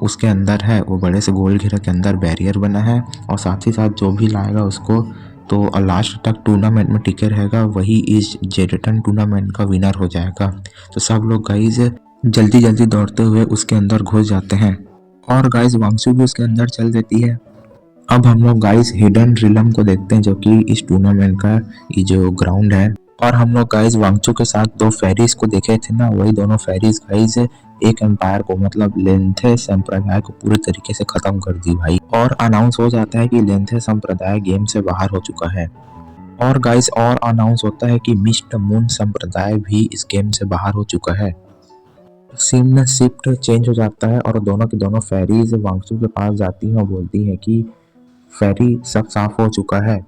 उसके अंदर है, वो बड़े से गोल घेरे के अंदर बैरियर बना है और साथ ही साथ जो भी लाएगा उसको तो लास्ट तक टूर्नामेंट में टिके रहेगा वही इस जेरेटन टूर्नामेंट का विनर हो जाएगा। तो सब लोग गाइस जल्दी जल्दी दौड़ते हुए उसके अंदर घुस जाते हैं और गाइस वांगसू भी उसके अंदर चल देती है। अब हम लोग गाइस हिडन रिलम को देखते हैं जो कि इस टूर्नामेंट का ये जो ग्राउंड है और हम लोग गाइस वांगचू के साथ दो फेरीज को देखे थे ना, वही दोनों फेरीज गाइस एक एम्पायर को मतलब लेंथे संप्रदाय को पूरे तरीके से खत्म कर दी भाई और अनाउंस हो जाता है कि लेंथे संप्रदाय गेम से बाहर हो चुका है। और गाइस और अनाउंस होता है कि मिस्टर मून संप्रदाय भी इस गेम से बाहर हो चुका है। सीन में शिफ्ट चेंज हो जाता है और दोनों की दोनों फेरीज वांगचू के पास जाती हैं और बोलती हैं कि फेरी सब साफ हो चुका है।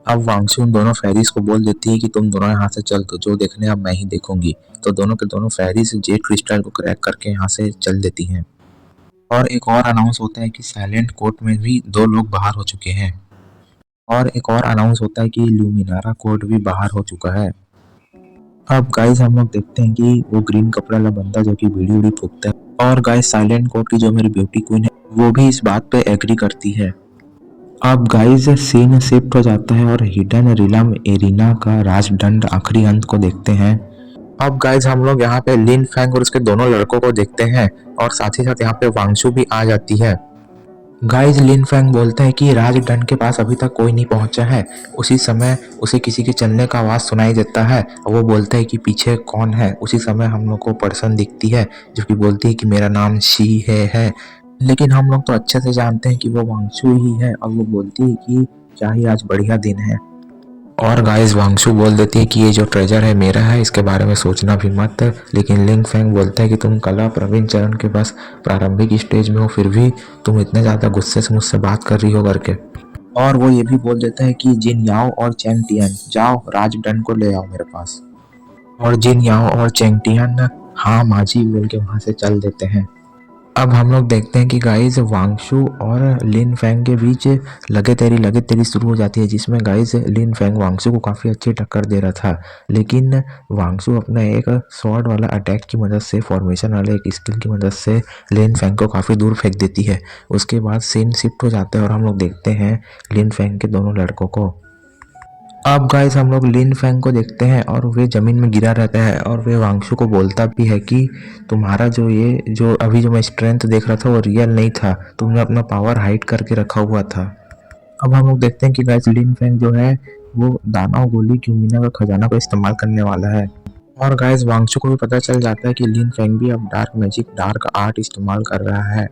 अब वांगसू उन दोनों फेरीज को बोल देती है कि तुम दोनों यहाँ से चल दो, जो देखने अब मैं ही देखूंगी। तो दोनों के दोनों फेरीज जेट क्रिस्टल को क्रैक करके यहाँ से चल देती हैं। और एक और अनाउंस होता है कि साइलेंट कोर्ट में भी दो लोग बाहर हो चुके हैं और एक और अनाउंस होता है कि ल्यूमिनारा कोर्ट भी बाहर हो चुका है। अब गाइस हम लोग देखते हैं कि वो ग्रीन कपड़ा वाला बंदा जो कि बीड़ी उड़ी फूकता है और गाइस साइलेंट कोर्ट की जो मेरी ब्यूटी क्वीन है वो भी इस बात पे एग्री करती है। अब गाइस सीन शिफ्ट हो जाता है और हिडन रिलम एरिना का राजदंड आखिरी अंत को देखते हैं। अब गाइस हम लोग यहाँ पे लिन फैंग और उसके दोनों लड़कों को देखते हैं और साथ ही साथ यहाँ पे वांगशु भी आ जाती है। गाइस लिन फैंग बोलते हैं कि राजदंड के पास अभी तक कोई नहीं पहुंचा है। उसी समय उसे किसी के चलने का आवाज सुनाई देता है और वो बोलता है कि पीछे कौन है। उसी समय हम लोग को पर्सन दिखती है जो कि बोलती है कि मेरा नाम शी है। लेकिन हम लोग तो अच्छे से जानते हैं कि वो वांगशु ही है और वो बोलती है कि क्या ही आज बढ़िया दिन है। और गाइस वांगशु बोल देती है कि ये जो ट्रेजर है मेरा है, इसके बारे में सोचना भी मत। लेकिन लिंग फैंग बोलता है कि तुम कला प्रवीण चरण के बस प्रारंभिक स्टेज में हो, फिर भी तुम इतने ज़्यादा गुस्से से मुझसे बात कर रही हो करके। और वो ये भी बोल देता है कि जिन याओ और चैंग टियन जाओ राजदंड को ले आओ मेरे पास। और जिन याओ और चैंग टियन हाँ माजी बोल के वहाँ से चल देते हैं। अब हम लोग देखते हैं कि गाइस वांगशु और लिन फैंग के बीच लगे तेरी शुरू हो जाती है जिसमें गाइस लिन फैंग वांगशु को काफ़ी अच्छी टक्कर दे रहा था। लेकिन वांगशु अपना एक स्वॉर्ड वाला अटैक की मदद से फॉर्मेशन वाले एक स्किल की मदद से लिन फैंग को काफ़ी दूर फेंक देती है। उसके बाद सीन शिफ्ट हो जाता है और हम लोग देखते हैं लिन फैंग के दोनों लड़कों को। अब गाइस हम लोग लिन फैंग को देखते हैं और वे जमीन में गिरा रहता है और वे वांगशु को बोलता भी है कि तुम्हारा जो ये जो अभी जो मैं स्ट्रेंथ देख रहा था वो रियल नहीं था, तुमने अपना पावर हाइड करके रखा हुआ था। अब हम लोग देखते हैं कि गाइस लिन फैंग जो है वो दानव गोली क्यूमिना का खजाना को इस्तेमाल करने वाला है। और गाइस वांगशु को भी पता चल जाता है कि लिन फैंग भी अब डार्क मैजिक डार्क आर्ट इस्तेमाल कर रहा है।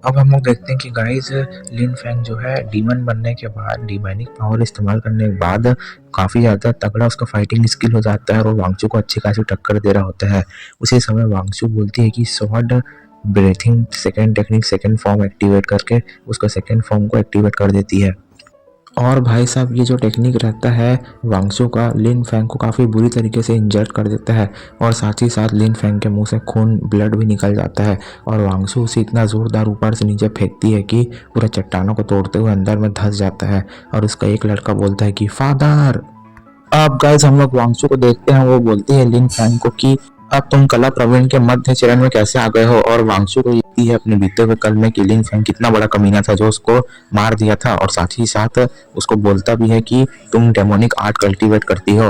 अब हम लोग देखते हैं कि गाइस लिन फैंग जो है डीमन बनने के बाद डीमैनिक पावर इस्तेमाल करने के बाद काफ़ी ज़्यादा तगड़ा उसका फाइटिंग स्किल हो जाता है और वो वांगचू को अच्छी खासी टक्कर दे रहा होता है। उसी समय वांगचू बोलती है कि sword breathing second technique second form activate करके उसका सेकेंड फॉर्म को एक्टिवेट कर देती है। और भाई साहब ये जो टेक्निक रहता है वांगशु का लिन फैंग को काफ़ी बुरी तरीके से इंजर्ड कर देता है और साथ ही साथ लिन फैंग के मुंह से खून ब्लड भी निकल जाता है और वांगशु उसे इतना ज़ोरदार ऊपर से नीचे फेंकती है कि पूरा चट्टानों को तोड़ते हुए अंदर में धंस जाता है और उसका एक लड़का बोलता है कि फादर। अब गाइस हम लोग वांगशु को देखते हैं, वो बोलती है लिन फैंग को कि अब तुम कला प्रवीण के मध्य चरण में कैसे आ गए हो। और वांगशु को ये है अपने बीते हुए कल में कि लिन फैंग कितना बड़ा कमीना था जो उसको मार दिया था और साथ ही साथ उसको बोलता भी है कि तुम डेमोनिक आर्ट कल्टीवेट करती हो।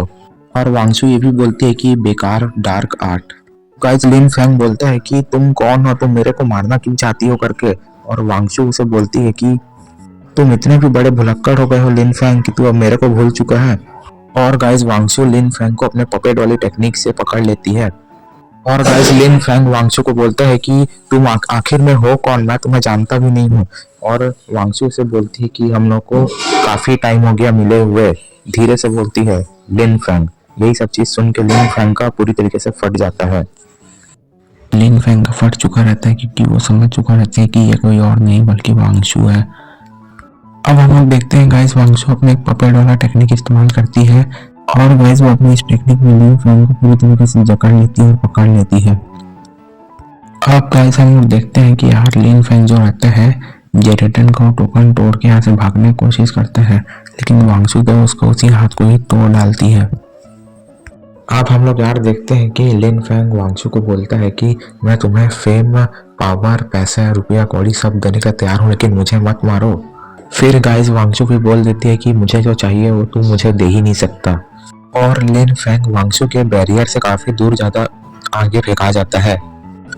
और वांगशु ये भी बोलती है कि बेकार डार्क आर्ट। गाइस लिन फैंग बोलता है कि तुम कौन हो, तुम मेरे को मारना क्यों चाहती हो करके। और वांगशु उसे बोलती है कि तुम इतने भी बड़े भुलक्कड़ हो गए हो लिन फैंग कि तू अब मेरे को भूल चुका है। और गाइस वांगशु लिन फैंग को अपने पपेट वाली टेक्निक से पकड़ लेती है। और गाइस लिन फैंग वांगशु को बोलता है कि तुम आखिर में हो कौन, मैं तुम्हें जानता भी नहीं हूँ। और वांगशु से बोलती है कि हम लोग को काफी टाइम हो गया मिले हुए, धीरे से बोलती है लिन फैंग। यही सब चीज सुन के लिन फैंग का पूरी तरीके से फट जाता है। लिन फैंग का फट चुका रहता है क्योंकि वो समझ चुका रहता है कि ये कोई और नहीं बल्कि वांगशु है। अब हम लोग देखते हैं गाइस वांगचू अपने एक पपेट वाला टेक्निक इस्तेमाल करती है और गाइस वो अपनी इस टेक्निक में लिन फैंग को पूरी तरीके से जकड़ लेती है और पकड़ लेती है। अब गाइस हम लोग देखते हैं कि यार लिन फैंग जो रहता है जेरेटन का टोकन तोड़ के यहाँ से भागने की कोशिश करता है, लेकिन वांगचू तो उसको उसी हाथ को ही तोड़ डालती है। अब हम लोग यार देखते हैं कि लिन फैंग वांगचू को बोलता है कि मैं तुम्हें फेम, पावर, पैसा, रुपया कौड़ी सब देने का तैयार हूँ, लेकिन मुझे मत मारो। फिर गाइस वांगचू भी बोल देती है कि मुझे जो चाहिए वो तू मुझे दे ही नहीं सकता। और लिन फैंग वांगचू के बैरियर से काफी दूर ज्यादा आगे फेंका जाता है।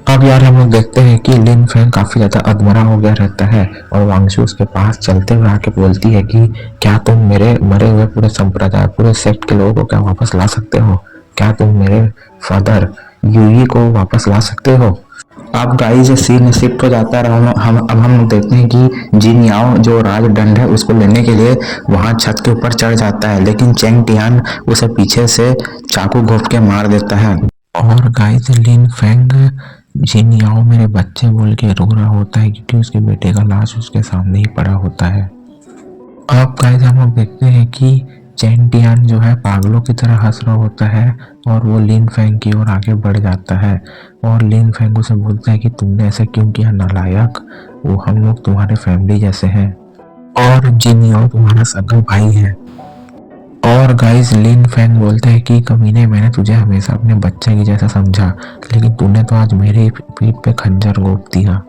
अब यार हम लोग देखते हैं कि लिन फैंग काफी ज्यादा अधमरा हो गया रहता है और वांगचू उसके पास चलते हुए आके बोलती है कि क्या तुम मेरे मरे हुए पूरे संप्रदाय, पूरे सेक्ट के लोगों को क्या वापस ला सकते हो? क्या तुम मेरे फादर यूई को वापस ला सकते हो? अब गाइस सीन शिफ्ट हो जाता है। अब हम लोग देखते हैं कि जिन याओ जो राज दंड है उसको लेने के लिए वहां छत के ऊपर चढ़ जाता है, लेकिन चेंग टियान उसे पीछे से चाकू घोंप के मार देता है। और गाइस लिन फैंग जिन याओ मेरे बच्चे बोल के रो रहा होता है क्योंकि उसके बेटे का लाश उसके सामने ही पड़ा होता है। अब गाइस हम लोग देखते हैं कि चेंग टियान जो है पागलों की तरह हंस रहा होता है और वो लिन फैंग की ओर आगे बढ़ जाता है और लिन फैंग उसे बोलता है कि तुमने ऐसा क्यों किया नालायक, वो हम लोग तुम्हारे फैमिली जैसे हैं और जिन याओ तुम्हारा सगा भाई है। और गाइस लिन फैंग बोलता है कि कमीने मैंने तुझे हमेशा अपने बच्चे की जैसा समझा, लेकिन तूने तो आज मेरे पीठ पे खंजर घोंप दिया।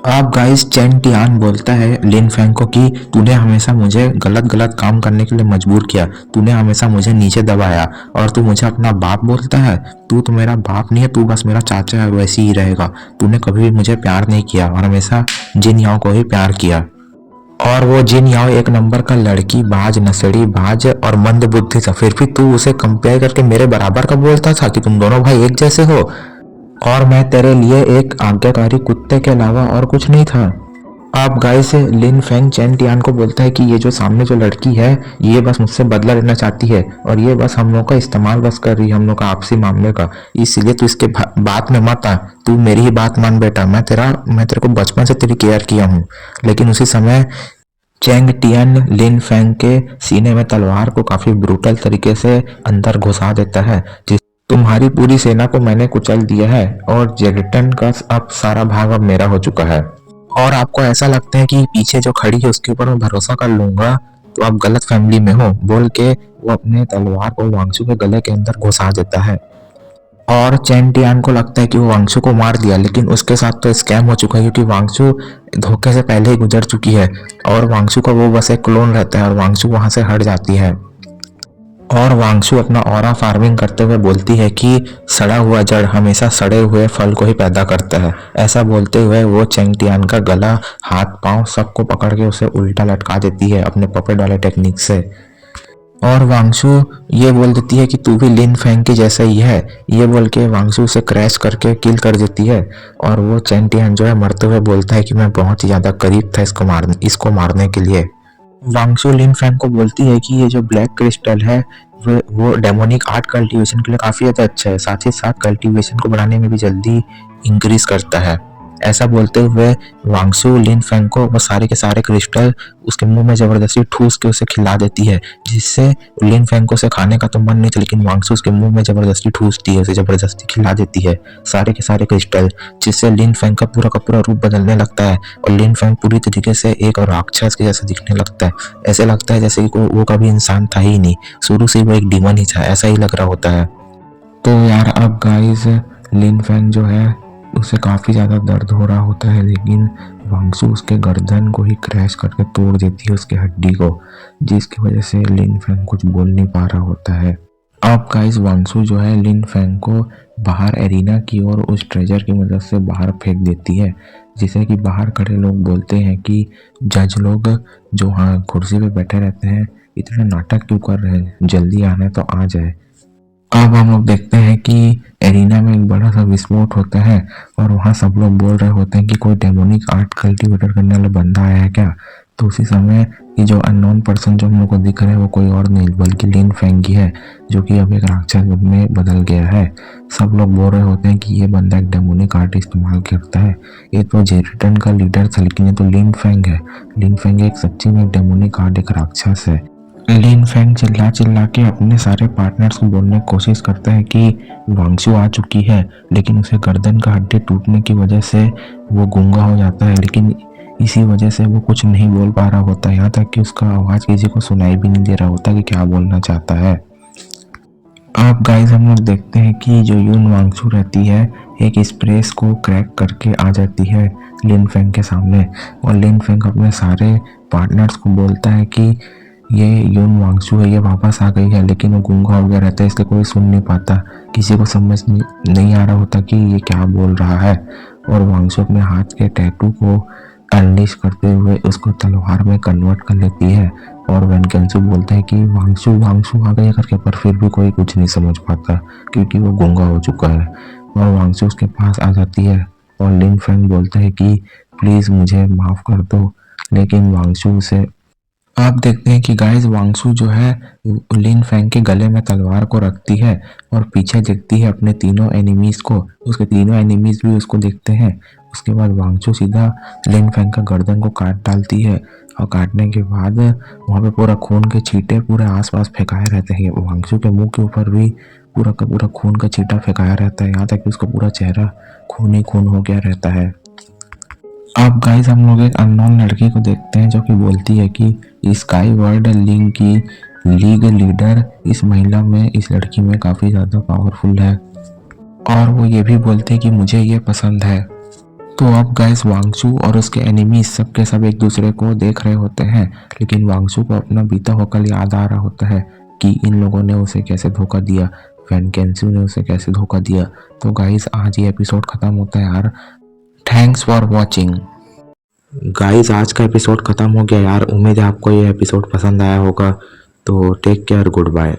अब गाइस चेन टियान बोलता है लिन फैंग को कि तूने हमेशा मुझे गलत गलत काम करने के लिए मजबूर किया, तूने हमेशा मुझे नीचे दबाया और तू मुझे अपना बाप बोलता है। तू तो मेरा बाप नहीं है, तू बस मेरा चाचा है, वैसे ही रहेगा। तूने कभी भी मुझे प्यार नहीं किया और हमेशा जिन याओ को ही प्यार किया। और वो जिन याओ एक नंबर का लड़की बाज, नशेड़ी बाज और मंद बुद्धि था, फिर भी तू उसे कंपेयर करके मेरे बराबर का बोलता था कि तुम दोनों भाई एक जैसे हो और मैं तेरे लिए एक आज्ञाकारी कुत्ते के अलावा और कुछ नहीं था। अब गाइस लिन फैंग चेन टियान को बोलता है कि ये जो सामने जो लड़की है ये बस मुझसे बदला लेना चाहती है और ये बस हम लोग का इस्तेमाल बस कर रही है, हम लोग का आपसी मामले का, इसलिए तू इसके बात में मत आ, तू मेरी ही बात मान बेटा, मैं तेरे को बचपन से तेरी केयर किया हूँ। लेकिन उसी समय चेंग टियन लिन फैंग के सीने में तलवार को काफी ब्रूटल तरीके से अंदर घुसा देता है। जिस तुम्हारी पूरी सेना को मैंने कुचल दिया है और जेरेटन का अब सारा भाग अब मेरा हो चुका है और आपको ऐसा लगता है कि पीछे जो खड़ी है उसके ऊपर मैं भरोसा कर लूंगा तो आप गलत फैमिली में हो, बोल के वो अपने तलवार को वांगचू के गले के अंदर घुसा देता है। और चेन टियान को लगता है कि वो वांगचू को मार दिया, लेकिन उसके साथ तो स्कैम हो चुका है क्योंकि वांगचू धोखे से पहले ही गुजर चुकी है और वांगचू का वो बस एक क्लोन रहता है और वांगचू वहां से हट जाती है। और वांगचू अपना ऑरा फार्मिंग करते हुए बोलती है कि सड़ा हुआ जड़ हमेशा सड़े हुए फल को ही पैदा करता है। ऐसा बोलते हुए वो चेंग टियान का गला, हाथ, पांव सबको पकड़ के उसे उल्टा लटका देती है अपने पपेट वाले टेक्निक से। और वांगचू ये बोल देती है कि तू भी लिन फैंग के जैसा ही है, ये बोल के वांगचू उसे क्रैश करके किल कर देती है। और वो चेंग टियान जो है मरते हुए बोलता है कि मैं बहुत ही ज्यादा करीब था इसको मारने के लिए। वांगचू लिन फैंग को बोलती है कि ये जो ब्लैक क्रिस्टल है वो डेमोनिक आर्ट कल्टीवेशन के लिए काफी ज्यादा अच्छा है, साथ ही साथ कल्टीवेशन को बढ़ाने में भी जल्दी इंक्रीज करता है। ऐसा बोलते हुए वांगसू लिन फैंग को वो सारे के सारे क्रिस्टल उसके मुंह में जबरदस्ती ठूस के उसे खिला देती है, जिससे लिन फैंग को उसे खाने का तो मन नहीं था, लेकिन वांगसू उसके मुंह में जबरदस्ती ठूसती है, उसे जबरदस्ती खिला देती है सारे के सारे क्रिस्टल, जिससे लिन फैंग का पूरा रूप बदलने लगता है और लिन फैंग पूरी तरीके से एक राक्षस के जैसा दिखने लगता है। ऐसे लगता है जैसे कि वो कभी इंसान था ही नहीं, शुरू से ही वो एक डीमन ही था, ऐसा ही लग रहा होता है। तो यार अब गाइस लिन फैंग जो है उसे काफी ज्यादा दर्द हो रहा होता है, लेकिन वांगसू उसके गर्दन को ही क्रैश करके तोड़ देती है उसकी हड्डी को, जिसकी वजह से लिन फैंग कुछ बोल नहीं पा रहा होता है। अब गाइस वांगसू जो है लिन फैंग को बाहर एरिना की ओर उस ट्रेजर की मदद से बाहर फेंक देती है, जिसे कि बाहर खड़े लोग बोलते हैं कि जज लोग जो हाँ कुर्सी पे बैठे रहते हैं इतने नाटक क्यों कर रहे हैं, जल्दी आना तो आ जाए। अब हम लोग देखते हैं कि एरिना में एक बड़ा सा विस्फोट होता है और वहाँ सब लोग बोल रहे होते हैं कि कोई डेमोनिक आर्ट कल्टीवेटर करने वाला बंदा आया है क्या। तो उसी समय ये जो अननोन पर्सन जो हम लोग को दिख रहा है वो कोई और नहीं बल्कि लिन फेंग ही है, जो कि अब एक राक्षस में बदल गया है। सब लोग बोल रहे होते हैं कि ये बंदा एक डेमोनिक आर्ट इस्तेमाल करता है। ये तो जेरिटन का लीडर था, लेकिन ये तो लिन फेंग है। लिन फेंग एक सच्ची में एक डेमोनिक आर्ट एक राक्षस है। लिन फेंग चिल्ला चिल्ला के अपने सारे पार्टनर्स को बोलने की कोशिश करता है कि वांगशु आ चुकी है, लेकिन उसे गर्दन का हड्डी टूटने की वजह से वो गूंगा हो जाता है। लेकिन इसी वजह से वो कुछ नहीं बोल पा रहा होता, यहाँ तक कि उसका आवाज़ किसी को सुनाई भी नहीं दे रहा होता कि क्या बोलना चाहता है। अब गाइस हम लोग देखते हैं कि जो यून वांगशु रहती है एक स्प्रेस को क्रैक करके आ जाती है लिन फेंग के सामने, और लिन फेंग अपने सारे पार्टनर्स को बोलता है कि ये यून वांगशु है, ये वापस आ गई है, लेकिन वो गूंगा हो गया रहता है इसलिए कोई सुन नहीं पाता। किसी को समझ नहीं आ रहा होता कि ये क्या बोल रहा है। और वांगशु अपने हाथ के टैटू को अनलिश करते हुए उसको तलवार में कन्वर्ट कर लेती है, और वेनकेंसु बोलता है कि वांगशु वांगशु आ गया करके, पर फिर भी कोई कुछ नहीं समझ पाता क्योंकि वो गूंगा हो चुका है। और वांगशु उसके पास आ जाती है और लिन फेंग बोलता है कि प्लीज़ मुझे माफ़ कर दो, लेकिन वांगशु उसे आप देखते हैं कि गाइस वांगशु जो है लिन फेंग के गले में तलवार को रखती है और पीछे देखती है अपने तीनों एनिमीज को। उसके तीनों एनिमीज भी उसको देखते हैं। उसके बाद वांगशु सीधा लिन फेंग का गर्दन को काट डालती है, और काटने के बाद वहाँ पे पूरा खून के छींटे पूरे आसपास फेंकाए रहते हैं। वांगशु के मुंह के ऊपर भी पूरा का पूरा खून का छींटा फेंकाया रहता है, यहाँ तक कि उसका पूरा चेहरा खून ही खून हो गया रहता है। अब गाइस हम लोग एक अननोन लड़की को देखते हैं जो कि बोलती है कि स्काई वर्ल्ड लीग की लीग लीडर इस महिला में इस लड़की में काफ़ी ज़्यादा पावरफुल है, और वो ये भी बोलते हैं कि मुझे ये पसंद है। तो अब गाइस वांगशु और उसके एनिमीज सब के सब एक दूसरे को देख रहे होते हैं, लेकिन वांगशु को अपना बीता हुआ कल याद आ रहा होता है कि इन लोगों ने उसे कैसे धोखा दिया, वेनकेंसु ने उसे कैसे धोखा दिया। तो गाइस आज ये एपिसोड खत्म होता है यार। Thanks for watching. गाइस आज का एपिसोड खत्म हो गया यार। उम्मीद है आपको ये एपिसोड पसंद आया होगा। तो टेक केयर, गुड बाय।